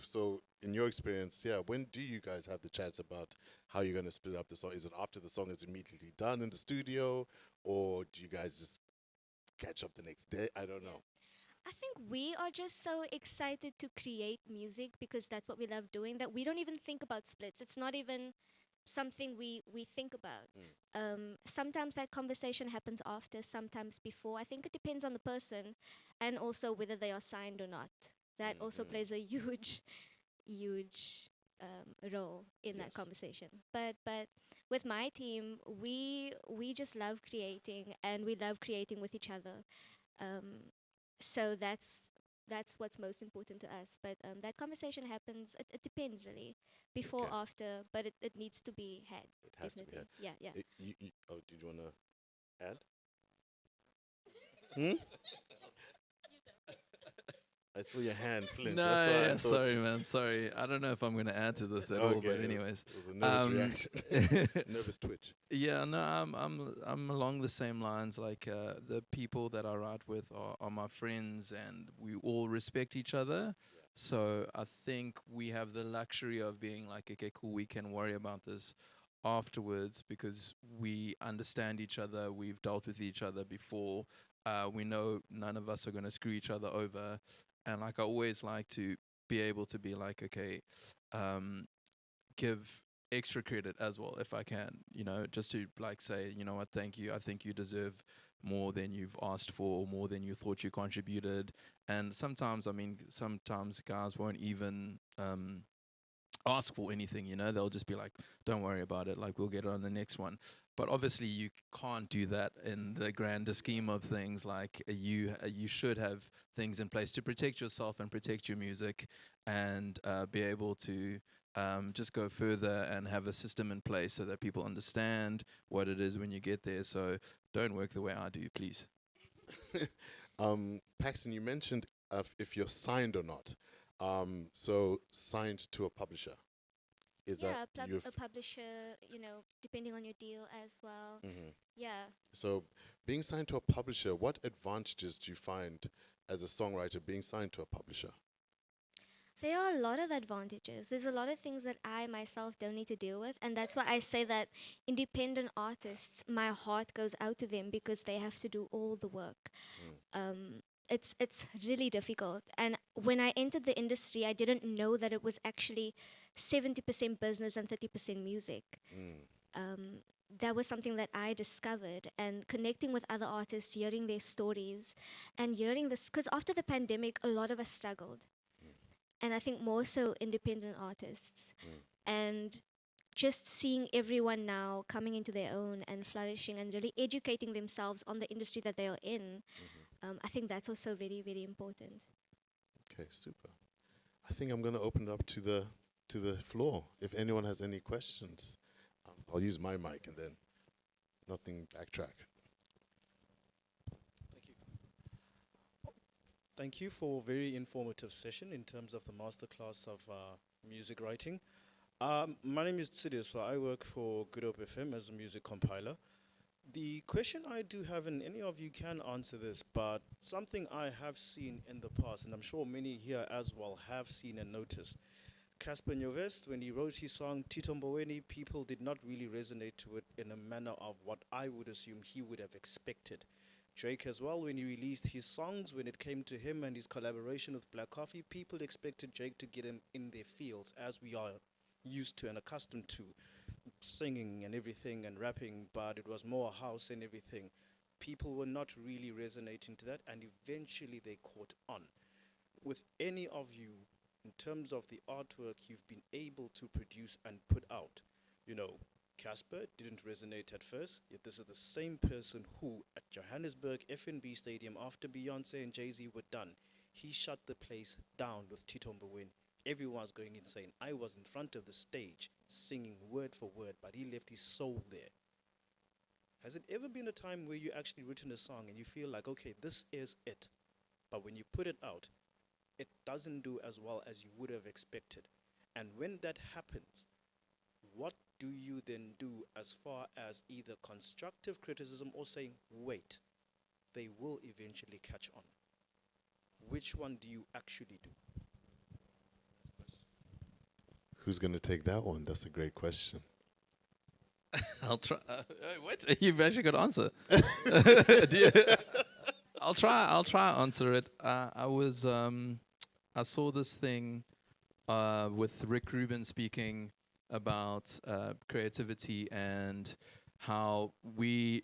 So in your experience, yeah, when do you guys have the chats about how you're gonna split up the song? Is it after the song is immediately done in the studio, or do you guys just catch up the next day? I don't know. I think we are just so excited to create music because that's what we love doing that we don't even think about splits. It's not even something we think about. Sometimes that conversation happens after, sometimes before. I think it depends on the person and also whether they are signed or not. That also plays a huge role in that Yes. conversation. But with my team, we just love creating and we love creating with each other. So that's what's most important to us. But that conversation happens. It depends really, before, Okay. after, but it needs to be had. It has to be Definitely, had. yeah. Oh, did you wanna add? Hmm? I saw your hand flinch. No, That's why I yeah, thought. sorry, man. Sorry. I don't know if I'm going to add to this at all, Okay, but anyways. it was a nervous reaction. Nervous twitch. Yeah, no, I'm along the same lines. Like the people that I write with are my friends, and we all respect each other. So I think we have the luxury of being like, okay, cool, we can worry about this afterwards because we understand each other. We've dealt with each other before. We know none of us are going to screw each other over, and like I always like to be able to be like, okay, um, give extra credit as well if I can, just to like say, you know what, thank you. I think you deserve more than you've asked for or more than you thought you contributed. And sometimes, I mean, sometimes guys won't even ask for anything, they'll just be like, don't worry about it, like we'll get it on the next one. But obviously you can't do that in the grander scheme of things. Like you should have things in place to protect yourself and protect your music, and be able to just go further and have a system in place so that people understand what it is when you get there. So don't work the way I do, please. Paxton, you mentioned if you're signed or not. So signed to a publisher. Is Yeah, that you've a publisher, depending on your deal as well. mhm. Yeah. So being signed to a publisher, what advantages do you find as a songwriter being signed to a publisher? There are a lot of advantages. There's a lot of things that I myself don't need to deal with. And that's why I say that independent artists, my heart goes out to them because they have to do all the work. It's really difficult. And when I entered the industry, I didn't know that it was actually 70% business and 30% music. That was something that I discovered, and connecting with other artists, hearing their stories, and hearing this, because after the pandemic, a lot of us struggled, and I think more so independent artists, and just seeing everyone now coming into their own and flourishing and really educating themselves on the industry that they are in. I think that's also very, very important. Okay, super. I think I'm going to open it up to the floor. If anyone has any questions, I'll use my mic and then nothing backtrack. Thank you. Thank you for a very informative session in terms of the masterclass of music writing. My name is Tsidio, so I work for Good Hope FM as a music compiler. The question I do have, and any of you can answer this, but something I have seen in the past, and I'm sure many here as well have seen and noticed. Casper Nyovest, when he wrote his song Titomboweni, people did not really resonate to it in a manner of what I would assume he would have expected. Drake as well, when he released his songs, when it came to him and his collaboration with Black Coffee, people expected Drake to get him in their fields, as we are used to and accustomed to, singing and everything and rapping, but it was more house and everything. People were not really resonating to that, and eventually they caught on. With any of you, in terms of the artwork you've been able to produce and put out, Casper didn't resonate at first, yet this is the same person who, at Johannesburg FNB Stadium, after Beyonce and Jay-Z were done, he shut the place down with Titomboweni. Everyone's going insane. I was in front of the stage singing word for word, but he left his soul there. Has it ever been a time where you actually written a song and you feel like, okay, this is it, but when you put it out, it doesn't do as well as you would have expected? And when that happens, what do you then do as far as either constructive criticism or saying, wait, they will eventually catch on? Which one do you actually do? Who's going to take that one? That's a great question. I'll try. What? You've actually got to answer. I'll try. I'll try to answer it. I saw this thing with Rick Rubin speaking about creativity and how we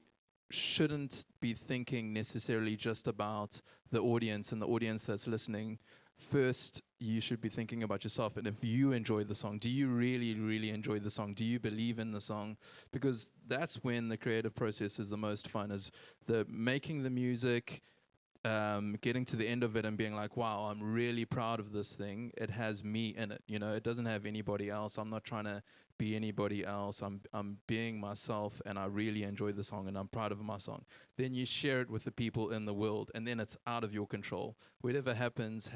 shouldn't be thinking necessarily just about the audience and the audience that's listening. First, you should be thinking about yourself, and if you enjoy the song, do you really, really enjoy the song? Do you believe in the song? Because that's when the creative process is the most fun, is the making the music, getting to the end of it and being like, wow, I'm really proud of this thing. It has me in it. You know, it doesn't have anybody else. I'm not trying to be anybody else. I'm being myself, and I really enjoy the song, and I'm proud of my song. Then you share it with the people in the world, and then it's out of your control. Whatever happens.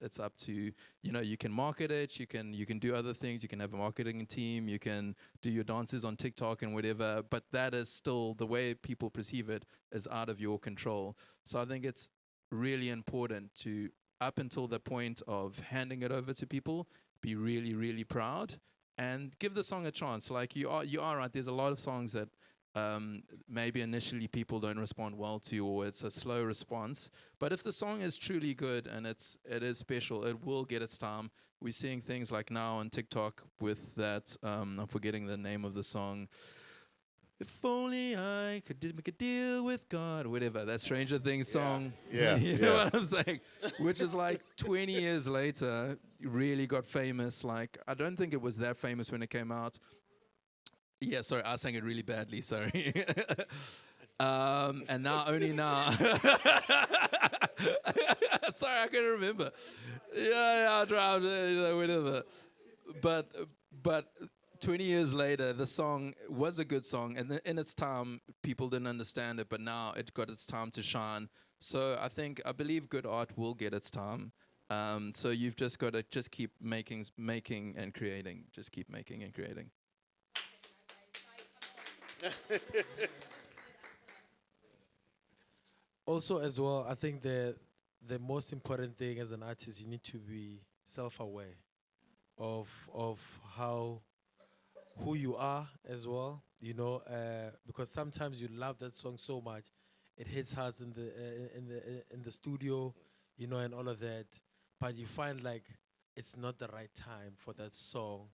It's up to, you know, you can market it, you can do other things, you can have a marketing team, you can do your dances on TikTok and whatever, but that is still, the way people perceive it is out of your control. So I think it's really important to, up until the point of handing it over to people, be really, really proud and give the song a chance. Like you are right. There's a lot of songs that maybe initially people don't respond well to, or it's a slow response. But if the song is truly good and it is special, it will get its time. We're seeing things like now on TikTok with that. I'm forgetting the name of the song. If only I could make a deal with God, or whatever, that Stranger Things song. Yeah, You know what I'm saying? Which is like 20 years later, really got famous. Like, I don't think it was that famous when it came out. Yeah, sorry, I sang it really badly, sorry. And now, only now. Sorry, I can't remember. Yeah, I'll try, you know, whatever. But 20 years later, the song was a good song, and in its time, people didn't understand it, but now it got its time to shine. So I believe good art will get its time. So you've just got to just keep making and creating. Just keep making and creating. Also, as well, I think the most important thing as an artist, you need to be self-aware of who you are as well. You know, because sometimes you love that song so much, it hits hard in the studio, you know, and all of that. But you find like it's not the right time for that song,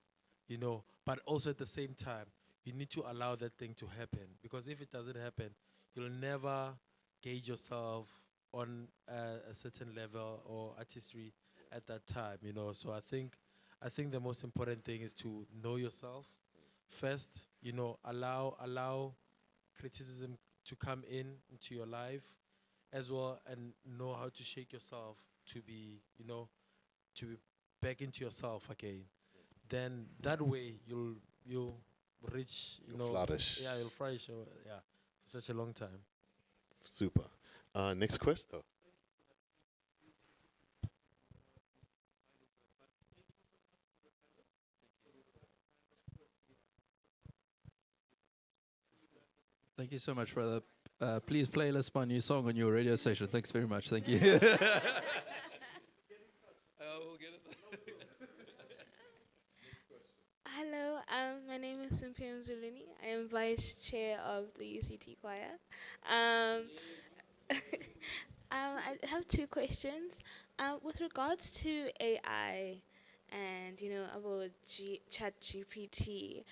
you know. But also at the same time, you need to allow that thing to happen, because if it doesn't happen, you'll never gauge yourself on a certain level or artistry at that time, you know. So I think the most important thing is to know yourself first, you know. Allow criticism to come into your life as well, and know how to shake yourself to be, you know, to be back into yourself again. Then that way you'll reach, you know, flourish. Yeah, you'll flourish. Yeah, for such a long time. Super. Next question. Oh. Thank you so much, brother. Please playlist my new song on your radio station. Thanks very much. Thank you. Hello, my name is Cynthia Zuluni. I am vice chair of the UCT choir. I have two questions. With regards to AI and, you know, about ChatGPT,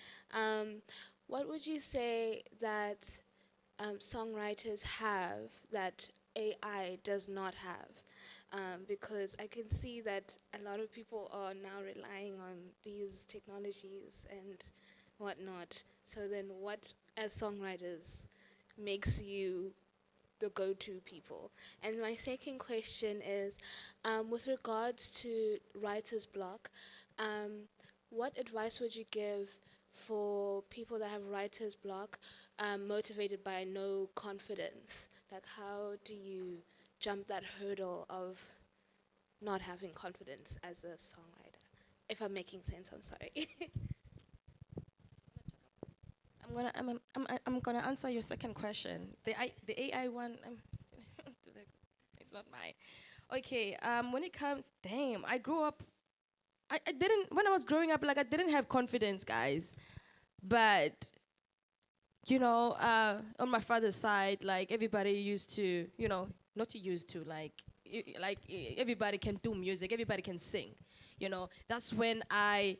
what would you say that songwriters have that AI does not have? Because I can see that a lot of people are now relying on these technologies and whatnot. So then what, as songwriters, makes you the go-to people? And my second question is, with regards to writer's block, what advice would you give for people that have writer's block, motivated by no confidence? Like, how do you jump that hurdle of not having confidence as a songwriter? If I'm making sense, I'm sorry. I'm gonna answer your second question. The AI one. It's not mine. Okay. When it comes, damn, I grew up. I didn't when I was growing up. Like I didn't have confidence, guys. But on my father's side, like everybody used to, not used to, everybody can do music, everybody can sing. That's when I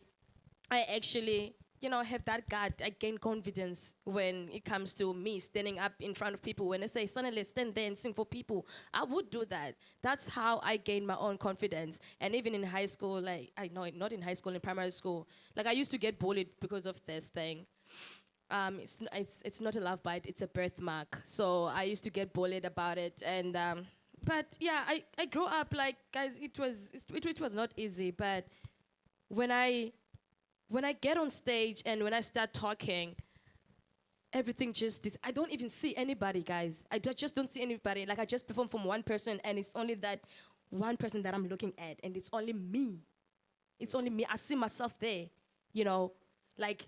actually, have that gut. I gain confidence when it comes to me standing up in front of people. When they say, suddenly stand there and sing for people, I would do that. That's how I gained my own confidence. And even in high school, not in high school, in primary school, I used to get bullied because of this thing. It's not a love bite, it's a birthmark. So I used to get bullied about it. And but yeah, I grew up guys. It was not easy. But when I get on stage and when I start talking, everything I don't even see anybody, guys. I just don't see anybody. I just perform from one person, and it's only that one person that I'm looking at, and it's only me. It's only me. I see myself there, yeah. I'm like,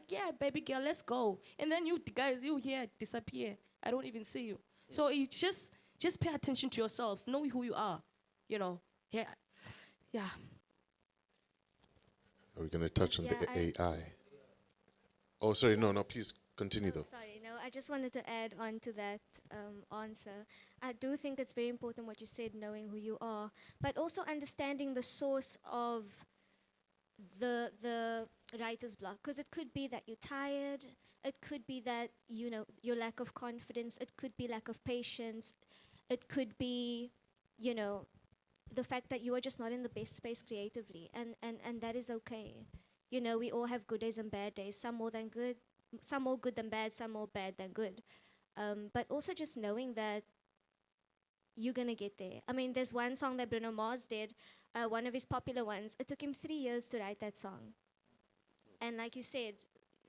yeah, baby girl, let's go. And then you guys, you here disappear. I don't even see you. So you just pay attention to yourself. Know who you are. Yeah. Are we going to touch on Yeah, the AI? Oh, sorry, no, please continue though. Sorry, no, I just wanted to add on to that answer. I do think it's very important what you said, knowing who you are, but also understanding the source of the writer's block, because it could be that you're tired, it could be that your lack of confidence, it could be lack of patience, it could be the fact that you are just not in the best space creatively, and that is okay. We all have good days and bad days, some more good than bad, some more bad than good, but also just knowing that you're gonna get there. I mean, there's one song that Bruno Mars did, one of his popular ones. It took him 3 years to write that song. And like you said,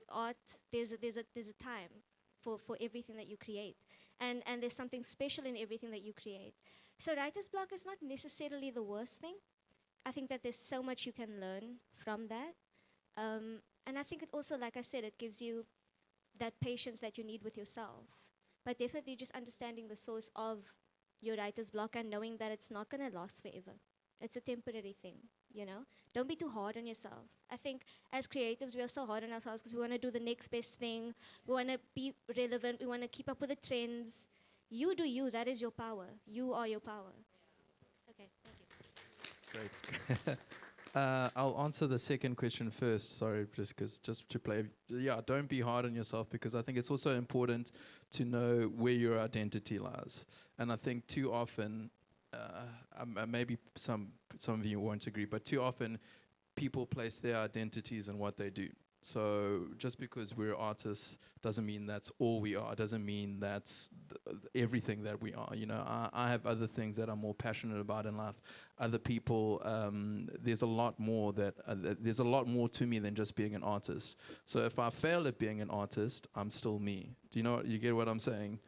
art, there's a time for everything that you create. And there's something special in everything that you create. So writer's block is not necessarily the worst thing. I think that there's so much you can learn from that. And I think it also, like I said, it gives you that patience that you need with yourself. But definitely just understanding the source of your writer's block and knowing that it's not going to last forever. It's a temporary thing, Don't be too hard on yourself. I think as creatives, we are so hard on ourselves because we want to do the next best thing. We want to be relevant. We want to keep up with the trends. You do you. That is your power. You are your power. Okay, thank you. Great. I'll answer the second question first. Sorry, just to play. Yeah, don't be hard on yourself, because I think it's also important to know where your identity lies. And I think too often, maybe some of you won't agree, but too often people place their identities in what they do. So just because we're artists doesn't mean that's all we are. Doesn't mean that's everything that we are. I have other things that I'm more passionate about in life. Other people, there's a lot more there's a lot more to me than just being an artist. So if I fail at being an artist, I'm still me. Do you know? You get what I'm saying?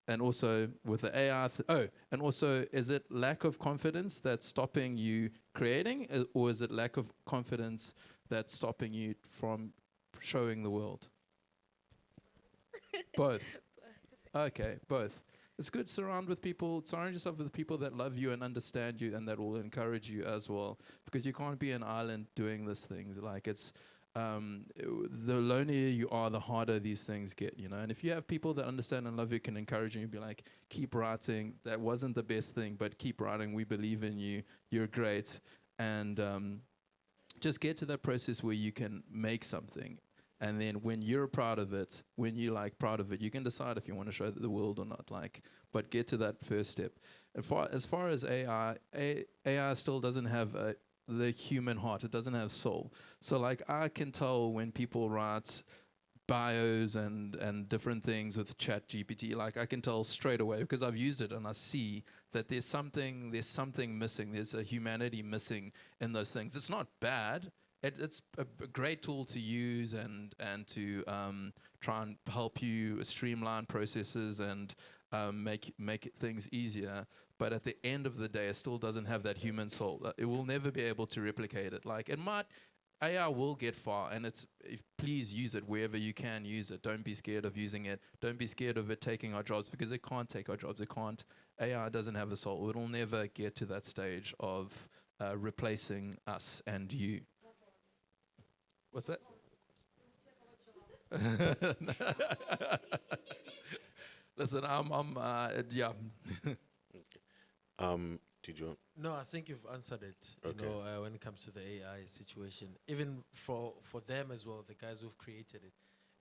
And also with the AI, and also, is it lack of confidence that's stopping you creating, or is it lack of confidence that's stopping you from showing the world? Both. Okay, both. It's good to surround yourself with people that love you and understand you and that will encourage you as well, because you can't be an island doing these things. The lonelier you are, the harder these things get, And if you have people that understand and love you, can encourage you, and be like, keep writing. That wasn't the best thing, but keep writing. We believe in you. You're great. And just get to that process where you can make something. And then when you're proud of it, you can decide if you want to show the world or not. But get to that first step. As far as AI still doesn't have the human heart. It doesn't have soul. So I can tell when people write bios and different things with ChatGPT, I can tell straight away, because I've used it and I see that there's something missing. There's a humanity missing in those things. It's not bad. it's a great tool to use and to try and help you streamline processes and make things easier. But at the end of the day, it still doesn't have that human soul. It will never be able to replicate it. Like, it might, AI will get far, and please use it wherever you can use it. Don't be scared of using it. Don't be scared of it taking our jobs, because it can't take our jobs. It can't. AI doesn't have a soul. It'll never get to that stage of replacing us and you. What's that? Listen, yeah. Did you? No, I think you've answered it. Okay. You know, when it comes to the AI situation, even for them as well, the guys who've created it,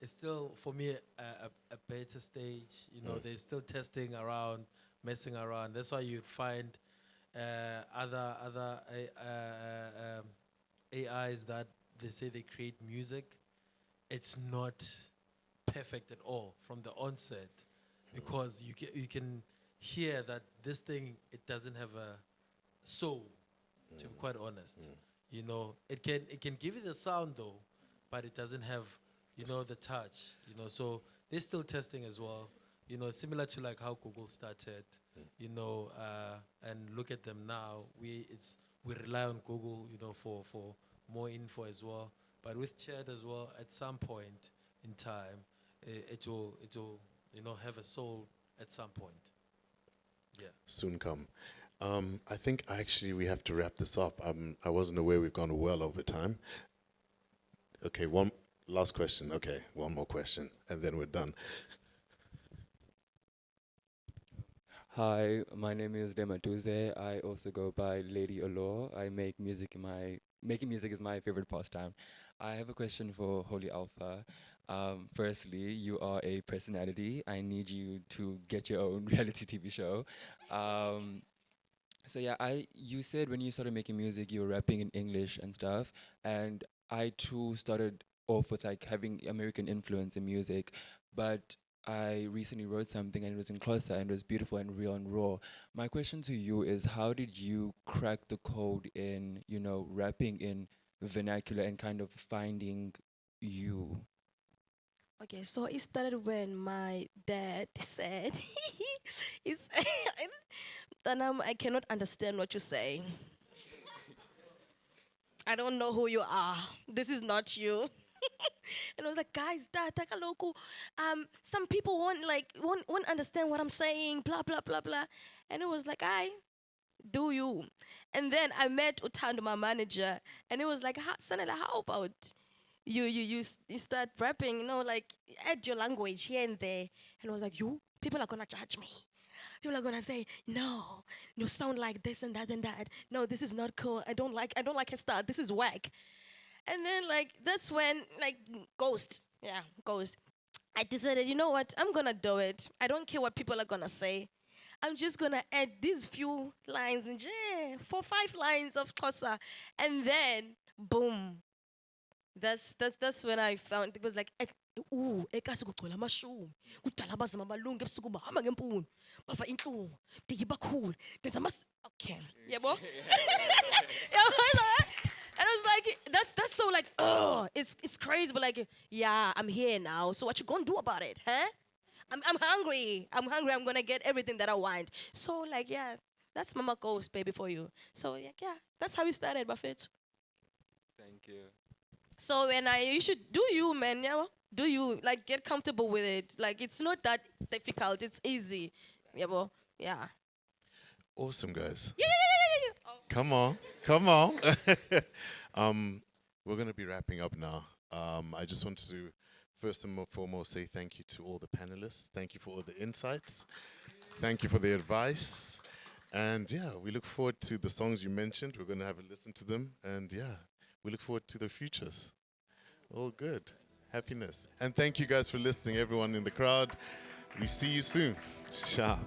it's still for me a beta stage. You know, they're still testing around, messing around. That's why you'd find other AIs that they say they create music. It's not perfect at all from the onset, because you can hear that this thing, it doesn't have a soul, to be quite honest. You know, it can give you the sound though, but it doesn't have, you know, the touch. You know, so they're still testing as well. You know, similar to like how Google started. You know, and look at them now. We rely on Google, you know, for more info as well. But with Chat as well, at some point in time, it will you know, have a soul at some point. Yeah. Soon come. I think actually we have to wrap this up. I wasn't aware we've gone well over time. Okay, one last question. Okay, one more question, and then we're done. Hi, my name is Dematuze. I also go by Lady Allure. I make music making music is my favorite pastime. I have a question for Holy Alpha. Firstly, you are a personality. I need you to get your own reality TV show. So yeah, you said when you started making music, you were rapping in English and stuff, and I too started off with like having American influence in music, but I recently wrote something and it was in Xhosa and it was beautiful and real and raw. My question to you is, how did you crack the code in, you know, rapping in vernacular and kind of finding you? Okay, so it started when my dad said, Tanam, I cannot understand what you're saying. I don't know who you are. This is not you. And I was like, guys, dad, takaloku. Some people won't understand what I'm saying, blah blah blah blah. And it was like, do you? And then I met Utando, my manager, and it was like, Sanela, how about you start rapping, you know, like add your language here and there. And I was like, people are gonna judge me. People are gonna say, no, you sound like this and that and that. No, this is not cool. I don't like her style. This is whack. And then like that's when like Ghost. I decided, you know what? I'm gonna do it. I don't care what people are gonna say. I'm just gonna add these few lines, 4-5 lines of Xhosa, and then boom. That's when I found it was like, ekasi kugcwele amashumi kudala abazima amalungu ebusuku bahamba ngempunu bava inhlungu ndiyibakhulu ndenza okay yabo. And I was like, that's so like, it's crazy, but like, yeah, I'm here now. So what you gonna do about it, huh? I'm hungry. I'm gonna get everything that I want. So like, yeah, that's Mama Ghost, baby, for you. So yeah, that's how we started, Buffett. Thank you. So you should do you, man. Yeah, do you like get comfortable with it? Like it's not that difficult. It's easy. Yeah, bo. Yeah. Awesome, guys. Yeah. Come on. We're going to be wrapping up now. I just wanted to first and foremost say thank you to all the panelists. Thank you for all the insights. Thank you for the advice. And yeah, we look forward to the songs you mentioned. We're going to have a listen to them. And yeah, we look forward to the futures. All good. Happiness. And thank you guys for listening, everyone in the crowd. We see you soon. Sharp.